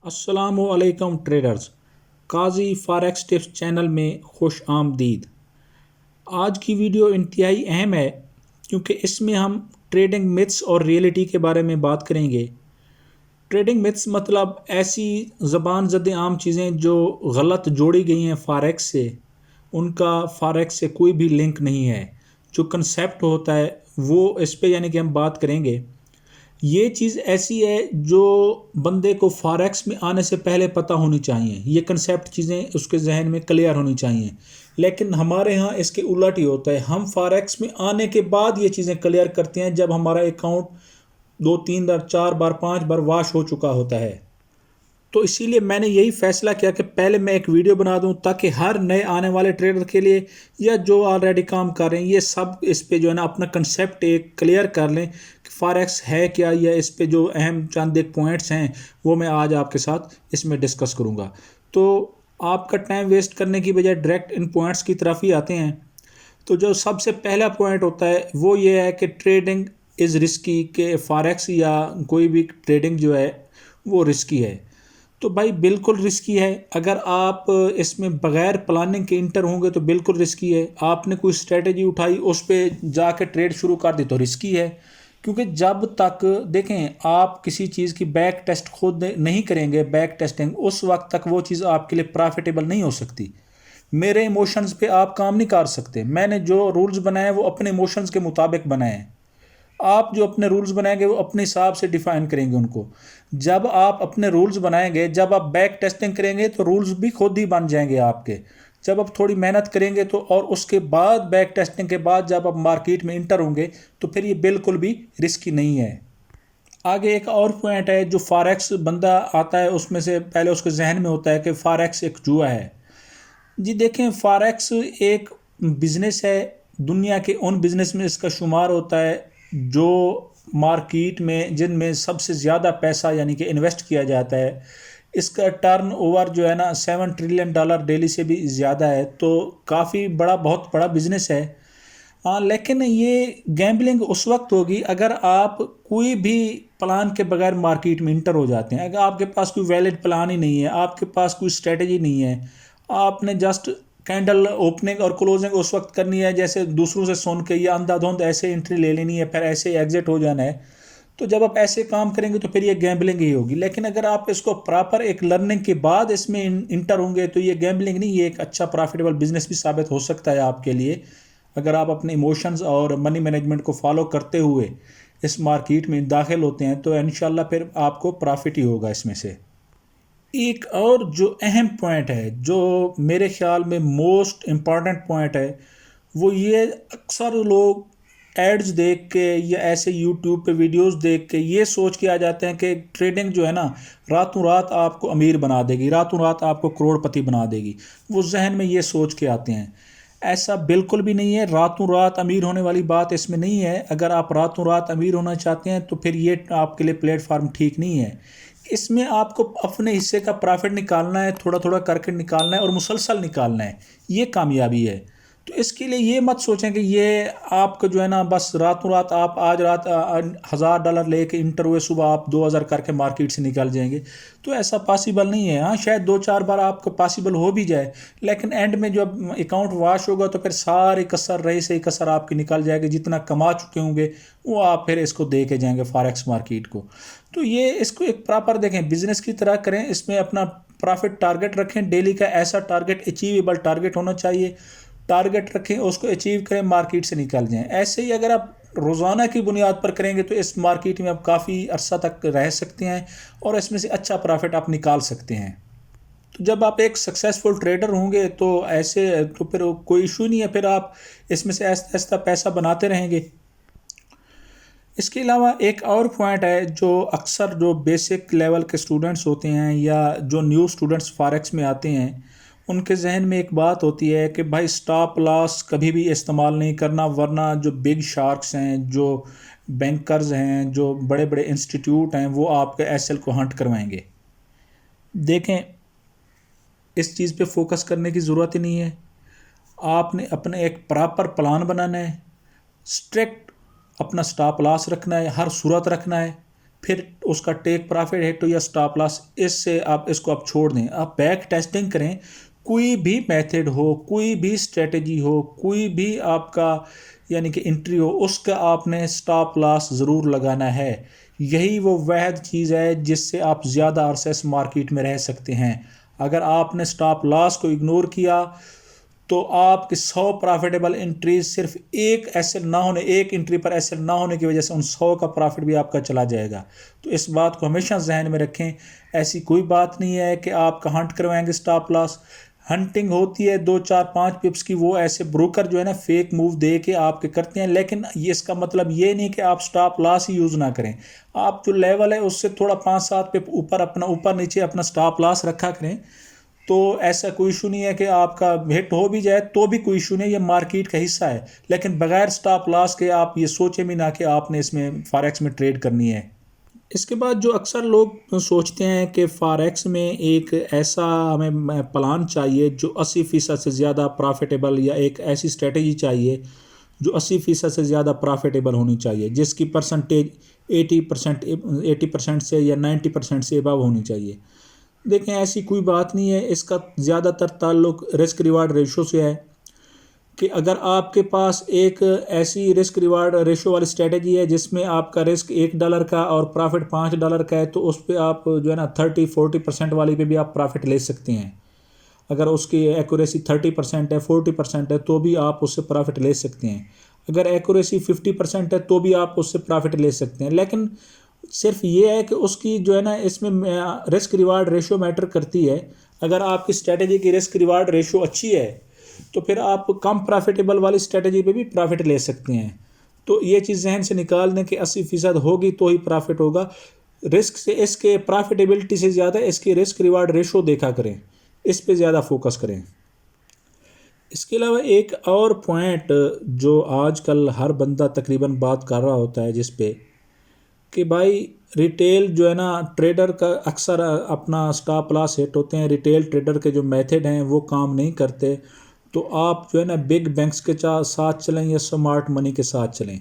السلام علیکم ٹریڈرز، قاضی forex tips channel میں خوش آمدید۔ آج کی ویڈیو انتہائی اہم ہے کیونکہ اس میں ہم ٹریڈنگ متس اور ریئلٹی کے بارے میں بات کریں گے۔ ٹریڈنگ متس مطلب ایسی زبان زد عام چیزیں جو غلط جوڑی گئی ہیں فاریکس سے، ان کا فاریکس سے کوئی بھی لنک نہیں ہے۔ جو کنسیپٹ ہوتا ہے وہ اس پہ یعنی کہ ہم بات کریں گے۔ یہ چیز ایسی ہے جو بندے کو فاریکس میں آنے سے پہلے پتہ ہونی چاہیے، یہ کنسیپٹ چیزیں اس کے ذہن میں کلیئر ہونی چاہیے، لیکن ہمارے ہاں اس کے الٹ ہی ہوتا ہے۔ ہم فاریکس میں آنے کے بعد یہ چیزیں کلیئر کرتے ہیں جب ہمارا اکاؤنٹ 2 3 بار 4 بار 5 بار واش ہو چکا ہوتا ہے۔ تو اسی لیے میں نے یہی فیصلہ کیا کہ پہلے میں ایک ویڈیو بنا دوں تاکہ ہر نئے آنے والے ٹریڈر کے لیے یا جو آلریڈی کام کر رہے ہیں یہ سب اس پہ جو ہے نا اپنا کنسیپٹ ایک کلیئر کر لیں کہ فاریکس ہے کیا، یا اس پہ جو اہم چند ایک پوائنٹس ہیں وہ میں آج آپ کے ساتھ اس میں ڈسکس کروں گا۔ تو آپ کا ٹائم ویسٹ کرنے کی بجائے ڈائریکٹ ان پوائنٹس کی طرف ہی آتے ہیں۔ تو جو سب سے پہلا پوائنٹ ہوتا ہے وہ یہ ہے کہ ٹریڈنگ از رسکی، کہ فاریکس یا کوئی بھی ٹریڈنگ جو ہے وہ رسکی ہے۔ تو بھائی بالکل رسکی ہے، اگر آپ اس میں بغیر پلاننگ کے انٹر ہوں گے تو بالکل رسکی ہے۔ آپ نے کوئی اسٹریٹجی اٹھائی اس پہ جا کے ٹریڈ شروع کر دی تو رسکی ہے، کیونکہ جب تک دیکھیں آپ کسی چیز کی بیک ٹیسٹ خود نہیں کریں گے، بیک ٹیسٹنگ، اس وقت تک وہ چیز آپ کے لیے پرافیٹیبل نہیں ہو سکتی۔ میرے ایموشنز پہ آپ کام نہیں کر سکتے، میں نے جو رولز بنائے وہ اپنے ایموشنز کے مطابق بنائے ہیں۔ آپ جو اپنے رولز بنائیں گے وہ اپنے حساب سے ڈیفائن کریں گے ان کو۔ جب آپ اپنے رولز بنائیں گے، جب آپ بیک ٹیسٹنگ کریں گے تو رولز بھی خود ہی بن جائیں گے آپ کے۔ جب آپ تھوڑی محنت کریں گے تو، اور اس کے بعد بیک ٹیسٹنگ کے بعد جب آپ مارکیٹ میں انٹر ہوں گے تو پھر یہ بالکل بھی رسکی نہیں ہے۔ آگے ایک اور پوائنٹ ہے، جو فاریکس بندہ آتا ہے اس میں سے پہلے اس کے ذہن میں ہوتا ہے کہ فاریکس ایک جوا ہے۔ جی دیکھیں، فاریکس ایک بزنس ہے، دنیا کے ان بزنس میں اس کا شمار ہوتا ہے جو مارکیٹ میں جن میں سب سے زیادہ پیسہ یعنی کہ انویسٹ کیا جاتا ہے۔ اس کا ٹرن اوور جو ہے نا $7 ٹریلین ڈیلی سے بھی زیادہ ہے، تو کافی بڑا، بہت بڑا بزنس ہے۔ ہاں، لیکن یہ گیمبلنگ اس وقت ہوگی اگر آپ کوئی بھی پلان کے بغیر مارکیٹ میں انٹر ہو جاتے ہیں۔ اگر آپ کے پاس کوئی ویلڈ پلان ہی نہیں ہے، آپ کے پاس کوئی اسٹریٹجی نہیں ہے، آپ نے جسٹ کینڈل اوپننگ اور کلوزنگ اس وقت کرنی ہے جیسے دوسروں سے سن کے، یا اندھا دھند ایسے انٹری لے لینی ہے پھر ایسے ایگزٹ ہو جانا ہے، تو جب آپ ایسے کام کریں گے تو پھر یہ گیمبلنگ ہی ہوگی۔ لیکن اگر آپ اس کو پراپر ایک لرننگ کے بعد اس میں انٹر ہوں گے تو یہ گیمبلنگ نہیں، یہ ایک اچھا پروفیٹیبل بزنس بھی ثابت ہو سکتا ہے آپ کے لیے۔ اگر آپ اپنے ایموشنز اور منی مینجمنٹ کو فالو کرتے ہوئے اس مارکیٹ میں داخل ہوتے ہیں تو انشاءاللہ پھر آپ کو پرافٹ ہی ہوگا اس میں سے۔ ایک اور جو اہم پوائنٹ ہے، جو میرے خیال میں موسٹ امپارٹنٹ پوائنٹ ہے، وہ یہ اکثر لوگ ایڈز دیکھ کے یا ایسے یوٹیوب پہ ویڈیوز دیکھ کے یہ سوچ کے آ جاتے ہیں کہ ٹریڈنگ جو ہے نا راتوں رات آپ کو امیر بنا دے گی، راتوں رات آپ کو کروڑ پتی بنا دے گی۔ وہ ذہن میں یہ سوچ کے آتے ہیں، ایسا بالکل بھی نہیں ہے۔ راتوں رات امیر ہونے والی بات اس میں نہیں ہے۔ اگر آپ راتوں رات امیر ہونا چاہتے ہیں تو پھر یہ آپ کے لیے پلیٹ فارم ٹھیک نہیں ہے۔ اس میں آپ کو اپنے حصے کا پرافٹ نکالنا ہے، تھوڑا تھوڑا کر کے نکالنا ہے اور مسلسل نکالنا ہے، یہ کامیابی ہے۔ تو اس کے لیے یہ مت سوچیں کہ یہ آپ کا جو ہے نا بس راتوں رات آپ آج رات $1000 لے کے انٹر ہوئے، صبح آپ 2000 کر کے مارکیٹ سے نکل جائیں گے، تو ایسا پاسیبل نہیں ہے۔ ہاں شاید 2 4 بار آپ کو پاسیبل ہو بھی جائے، لیکن اینڈ میں جب اکاؤنٹ واش ہوگا تو پھر ساری کسر رہی سے کسر آپ کی نکل جائے گی، جتنا کما چکے ہوں گے وہ آپ پھر اس کو دے کے جائیں گے فاریکس مارکیٹ کو۔ تو یہ اس کو ایک پراپر دیکھیں، بزنس کی طرح کریں، اس میں اپنا پرافٹ ٹارگٹ رکھیں، ڈیلی کا ایسا ٹارگٹ، اچیویبل ٹارگٹ ہونا چاہیے، ٹارگٹ رکھیں، اس کو اچیو کریں، مارکیٹ سے نکل جائیں۔ ایسے ہی اگر آپ روزانہ کی بنیاد پر کریں گے تو اس مارکیٹ میں آپ کافی عرصہ تک رہ سکتے ہیں اور اس میں سے اچھا پرافٹ آپ نکال سکتے ہیں۔ تو جب آپ ایک سکسیسفل ٹریڈر ہوں گے تو ایسے تو پھر کوئی ایشو نہیں ہے، پھر آپ اس میں سے آہستہ آہستہ پیسہ بناتے رہیں گے۔ اس کے علاوہ ایک اور پوائنٹ ہے جو اکثر جو بیسک لیول کے اسٹوڈنٹس ہوتے ہیں یا جو نیو اسٹوڈنٹس فاریکس میں آتے ہیں، ان کے ذہن میں ایک بات ہوتی ہے کہ بھائی سٹاپ لاس کبھی بھی استعمال نہیں کرنا، ورنہ جو بگ شارکس ہیں، جو بینکرز ہیں، جو بڑے بڑے انسٹیٹیوٹ ہیں، وہ آپ کے ایس ایل کو ہنٹ کروائیں گے۔ دیکھیں، اس چیز پہ فوکس کرنے کی ضرورت ہی نہیں ہے۔ آپ نے اپنے ایک پراپر پلان بنانا ہے، اسٹرکٹ اپنا سٹاپ لاس رکھنا ہے، ہر صورت رکھنا ہے، پھر اس کا ٹیک پرافٹ ہٹ ہو یا سٹاپ لاس، اس سے آپ اس کو آپ چھوڑ دیں. آپ بیک ٹیسٹنگ کریں. کوئی بھی میتھڈ ہو، کوئی بھی اسٹریٹجی ہو، کوئی بھی آپ کا یعنی کہ انٹری ہو، اس کا آپ نے سٹاپ لاس ضرور لگانا ہے. یہی وہ واحد چیز ہے جس سے آپ زیادہ عرصہ اس مارکیٹ میں رہ سکتے ہیں. اگر آپ نے سٹاپ لاس کو اگنور کیا تو آپ کے 100 پرافٹیبل انٹریز صرف ایک انٹری پر ایسل نہ ہونے کی وجہ سے ان 100 کا پرافٹ بھی آپ کا چلا جائے گا. تو اس بات کو ہمیشہ ذہن میں رکھیں. ایسی کوئی بات نہیں ہے کہ آپ کا ہنٹ کروائیں گے سٹاپ لاس. ہنٹنگ ہوتی ہے 2 4 5 پپس کی، وہ ایسے بروکر جو ہے نا فیک موو دے کے آپ کے کرتے ہیں، لیکن یہ اس کا مطلب یہ نہیں کہ آپ سٹاپ لاس ہی یوز نہ کریں. آپ جو لیول ہے اس سے تھوڑا 5 7 پپ اوپر نیچے اپنا سٹاپ لاس رکھا کریں. تو ایسا کوئی ایشو نہیں ہے کہ آپ کا ہٹ ہو بھی جائے تو بھی کوئی ایشو نہیں، یہ مارکیٹ کا حصہ ہے. لیکن بغیر سٹاپ لاس کے آپ یہ سوچیں بھی نہ کہ آپ نے اس میں فاریکس میں ٹریڈ کرنی ہے. اس کے بعد جو اکثر لوگ سوچتے ہیں کہ فاریکس میں ایک ایسا ہمیں پلان چاہیے جو 80% سے زیادہ پرافٹیبل، یا ایک ایسی اسٹریٹجی چاہیے جو 80% سے زیادہ پرافٹیبل ہونی چاہیے، جس کی پرسنٹیج 80% سے یا 90% سے ابو ہونی چاہیے. دیکھیں ایسی کوئی بات نہیں ہے. اس کا زیادہ تر تعلق رسک ریوارڈ ریشو سے ہے کہ اگر آپ کے پاس ایک ایسی رسک ریوارڈ ریشو والی اسٹریٹجی ہے جس میں آپ کا رسک $1 کا اور پرافٹ $5 کا ہے، تو اس پہ آپ جو ہے نا 30-40% والی پہ بھی آپ پرافٹ لے سکتے ہیں. اگر اس کی ایکوریسی 30% ہے، 40% ہے، تو بھی آپ اس سے پرافٹ لے سکتے ہیں. اگر ایکوریسی 50% ہے تو بھی آپ اس سے پرافٹ لے سکتے ہیں. لیکن صرف یہ ہے کہ اس کی جو ہے نا اس میں رسک ریوارڈ ریشو میٹر کرتی ہے. اگر آپ کی اسٹریٹجی کی رسک ریوارڈ ریشو اچھی ہے تو پھر آپ کم پرافٹیبل والی اسٹریٹجی پہ بھی پرافٹ لے سکتے ہیں. تو یہ چیز ذہن سے نکال دیں کہ 80% ہوگی تو ہی پرافٹ ہوگا. رسک سے اس کے پرافٹیبلٹی سے زیادہ اس کی رسک ریوارڈ ریشو دیکھا کریں، اس پہ زیادہ فوکس کریں. اس کے علاوہ ایک اور پوائنٹ جو آج کل ہر بندہ تقریباً بات کر رہا ہوتا ہے جس پہ کہ بھائی ریٹیل جو ہے نا ٹریڈر کا اکثر اپنا سٹاپ لاس ہٹ ہوتے ہیں. ریٹیل ٹریڈر کے جو میتھڈ ہیں وہ کام نہیں کرتے، تو آپ جو ہے نا بگ بینکس کے ساتھ چلیں یا سمارٹ منی کے ساتھ چلیں.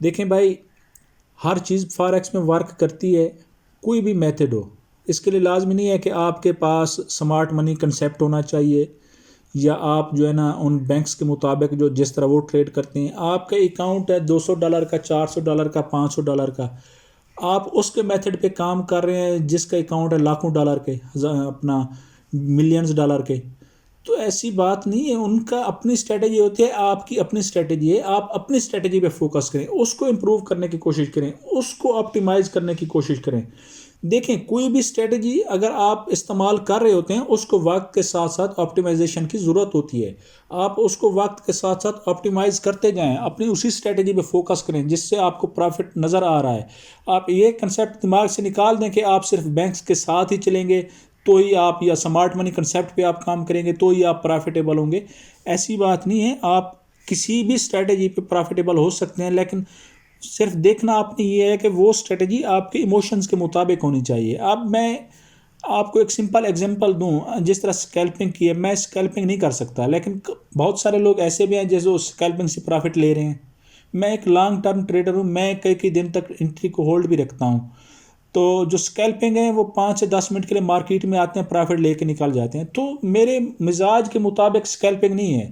دیکھیں بھائی ہر چیز فاریکس میں ورک کرتی ہے، کوئی بھی میتھڈ ہو. اس کے لیے لازمی نہیں ہے کہ آپ کے پاس سمارٹ منی کنسیپٹ ہونا چاہیے یا آپ جو ہے نا ان بینکس کے مطابق جو جس طرح وہ ٹریڈ کرتے ہیں. آپ کا اکاؤنٹ ہے $200 کا، $400 کا، $500 کا، آپ اس کے میتھڈ پہ کام کر رہے ہیں جس کا اکاؤنٹ ہے لاکھوں ڈالر کے، اپنا ملینز ڈالر کے. تو ایسی بات نہیں ہے. ان کا اپنی اسٹریٹجی ہوتی ہے، آپ کی اپنی اسٹریٹجی ہے. آپ اپنی اسٹریٹجی پہ فوکس کریں، اس کو امپروو کرنے کی کوشش کریں، اس کو آپٹیمائز کرنے کی کوشش کریں. دیکھیں کوئی بھی اسٹریٹجی اگر آپ استعمال کر رہے ہوتے ہیں اس کو وقت کے ساتھ ساتھ آپٹیمائزیشن کی ضرورت ہوتی ہے. آپ اس کو وقت کے ساتھ ساتھ آپٹیمائز کرتے جائیں، اپنی اسی اسٹریٹجی پہ فوکس کریں جس سے آپ کو پرافٹ نظر آ رہا ہے. آپ یہ کنسیپٹ دماغ سے نکال دیں کہ آپ صرف بینکس کے ساتھ ہی چلیں گے تو ہی آپ، یا سمارٹ منی کنسیپٹ پہ آپ کام کریں گے تو ہی آپ پرافٹیبل ہوں گے. ایسی بات نہیں ہے. آپ کسی بھی اسٹریٹجی پہ پرافٹیبل ہو سکتے ہیں، لیکن صرف دیکھنا آپ نے یہ ہے کہ وہ اسٹریٹجی آپ کے ایموشنز کے مطابق ہونی چاہیے. اب میں آپ کو ایک سمپل ایگزامپل دوں. جس طرح اسکیلپنگ کی ہے، میں اسکیلپنگ نہیں کر سکتا، لیکن بہت سارے لوگ ایسے بھی ہیں جیسے وہ اسکیلپنگ سے پرافٹ لے رہے ہیں. میں ایک لانگ ٹرم ٹریڈر ہوں، میں کئی دن تک انٹری کو ہولڈ بھی رکھتا ہوں. تو جو اسکیلپنگ ہیں وہ 5 سے 10 منٹ کے لیے مارکیٹ میں آتے ہیں، پرافٹ لے کے نکل جاتے ہیں. تو میرے مزاج کے مطابق اسکیلپنگ نہیں ہے،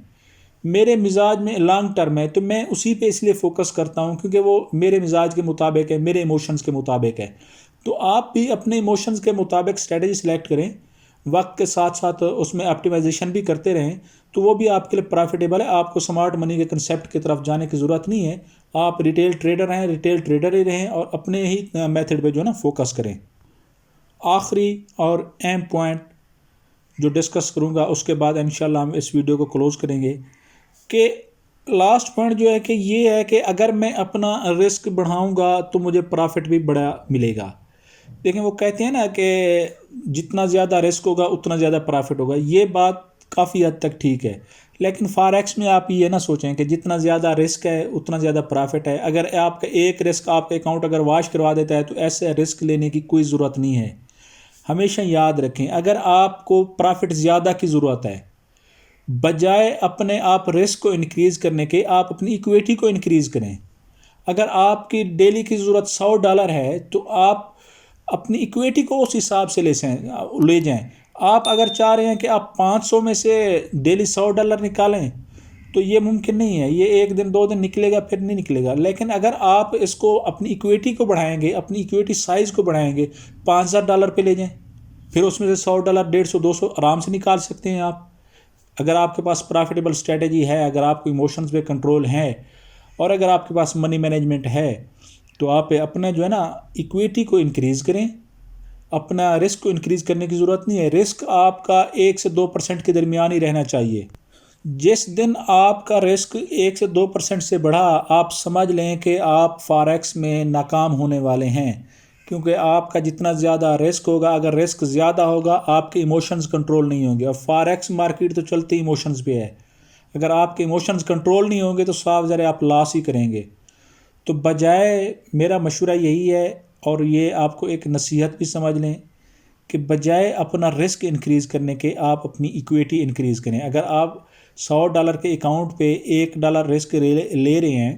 میرے مزاج میں لانگ ٹرم ہے. تو میں اسی پہ اس لیے فوکس کرتا ہوں کیونکہ وہ میرے مزاج کے مطابق ہے، میرے ایموشنز کے مطابق ہے. تو آپ بھی اپنے ایموشنز کے مطابق اسٹریٹجی سلیکٹ کریں، وقت کے ساتھ ساتھ اس میں آپٹیمائزیشن بھی کرتے رہیں، تو وہ بھی آپ کے لیے پرافٹیبل ہے. آپ کو سمارٹ منی کے کنسیپٹ کی طرف جانے کی ضرورت نہیں ہے. آپ ریٹیل ٹریڈر ہیں، ریٹیل ٹریڈر ہی رہیں اور اپنے ہی میتھڈ پہ جو ہے نا فوکس کریں. آخری اور اہم پوائنٹ جو ڈسکس کروں گا اس کے بعد انشاءاللہ ہم اس ویڈیو کو کلوز کریں گے، کہ لاسٹ پوائنٹ جو ہے کہ یہ ہے کہ اگر میں اپنا رسک بڑھاؤں گا تو مجھے پرافٹ بھی بڑا ملے گا. دیکھیں وہ کہتے ہیں نا کہ جتنا زیادہ رسک ہوگا اتنا زیادہ پرافٹ ہوگا. یہ بات کافی حد تک ٹھیک ہے، لیکن فاریکس میں آپ یہ نہ سوچیں کہ جتنا زیادہ رسک ہے اتنا زیادہ پرافٹ ہے. اگر آپ کا ایک رسک آپ کا اکاؤنٹ اگر واش کروا دیتا ہے تو ایسے رسک لینے کی کوئی ضرورت نہیں ہے. ہمیشہ یاد رکھیں اگر آپ کو پرافٹ زیادہ کی ضرورت ہے، بجائے اپنے آپ رسک کو انکریز کرنے کے آپ اپنی ایکویٹی کو انکریز کریں. اگر آپ کی ڈیلی کی ضرورت $100 ہے تو آپ اپنی ایکویٹی کو اس حساب سے لے جائیں. آپ اگر چاہ رہے ہیں کہ آپ 500 میں سے ڈیلی $100 نکالیں تو یہ ممکن نہیں ہے. یہ ایک دن 2 دن نکلے گا پھر نہیں نکلے گا. لیکن اگر آپ اس کو اپنی ایکویٹی کو بڑھائیں گے، اپنی ایکویٹی سائز کو بڑھائیں گے، $5000 پہ لے جائیں، پھر اس میں سے $100 150 200 آرام سے نکال سکتے ہیں آپ. اگر آپ کے پاس پرافٹیبل اسٹریٹجی ہے، اگر آپ کو ایموشنز پہ کنٹرول ہے، اور اگر آپ کے پاس منی مینجمنٹ ہے، تو آپ اپنا جو ہے نا ایکویٹی کو انکریز کریں. اپنا رسک کو انکریز کرنے کی ضرورت نہیں ہے. رسک آپ کا 1 سے 2% کے درمیان ہی رہنا چاہیے. جس دن آپ کا رسک 1 سے 2% سے بڑھا، آپ سمجھ لیں کہ آپ فاریکس میں ناکام ہونے والے ہیں. کیونکہ آپ کا جتنا زیادہ رسک ہوگا، اگر رسک زیادہ ہوگا آپ کے ایموشنز کنٹرول نہیں ہوں گے. اور فاریکس مارکیٹ تو چلتی ایموشنز پہ ہے. اگر آپ کے ایموشنز کنٹرول نہیں ہوں گے تو صاف ذرا آپ لاس ہی کریں گے. تو بجائے، میرا مشورہ یہی ہے، اور یہ آپ کو ایک نصیحت بھی سمجھ لیں، کہ بجائے اپنا رسک انکریز کرنے کے آپ اپنی ایکویٹی انکریز کریں. اگر آپ $100 کے اکاؤنٹ پہ $1 رسک لے رہے ہیں،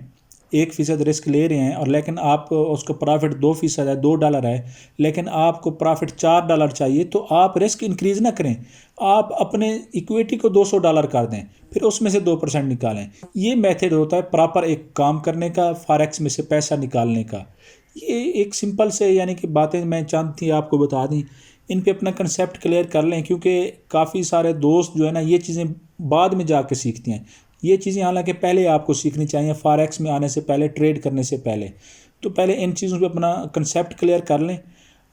1% رسک لے رہے ہیں، اور لیکن آپ اس کو پرافٹ 2% ہے، $2 ہے، لیکن آپ کو پرافٹ $4 چاہیے، تو آپ رسک انکریز نہ کریں. آپ اپنے ایکویٹی کو $200 کر دیں، پھر اس میں سے 2% نکالیں. یہ میتھڈ ہوتا ہے پراپر ایک کام کرنے کا، فاریکس میں سے پیسہ نکالنے کا. یہ ایک سمپل سے یعنی کہ باتیں میں چاند تھی آپ کو بتا دیں. ان پہ اپنا کنسیپٹ کلیئر کر لیں، کیونکہ کافی سارے دوست جو ہے نا یہ چیزیں بعد میں جا کے سیکھتی ہیں. یہ چیزیں حالانکہ پہلے آپ کو سیکھنی چاہیے فاریکس میں آنے سے پہلے، ٹریڈ کرنے سے پہلے. تو پہلے ان چیزوں پہ اپنا کنسیپٹ کلیئر کر لیں.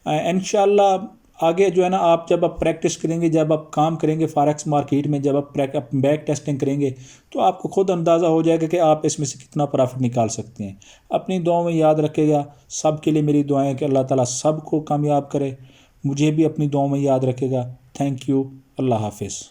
انشاءاللہ آگے جو ہے نا آپ جب آپ پریکٹس کریں گے، جب آپ کام کریں گے فاریکس مارکیٹ میں، جب آپ بیک ٹیسٹنگ کریں گے، تو آپ کو خود اندازہ ہو جائے گا کہ آپ اس میں سے کتنا پرافٹ نکال سکتے ہیں. اپنی دعاؤں میں یاد رکھے گا. سب کے لیے میری دعائیں کہ اللہ تعالیٰ سب کو کامیاب کرے. مجھے بھی اپنی دعاؤں میں یاد رکھے گا. Thank you. اللہ حافظ.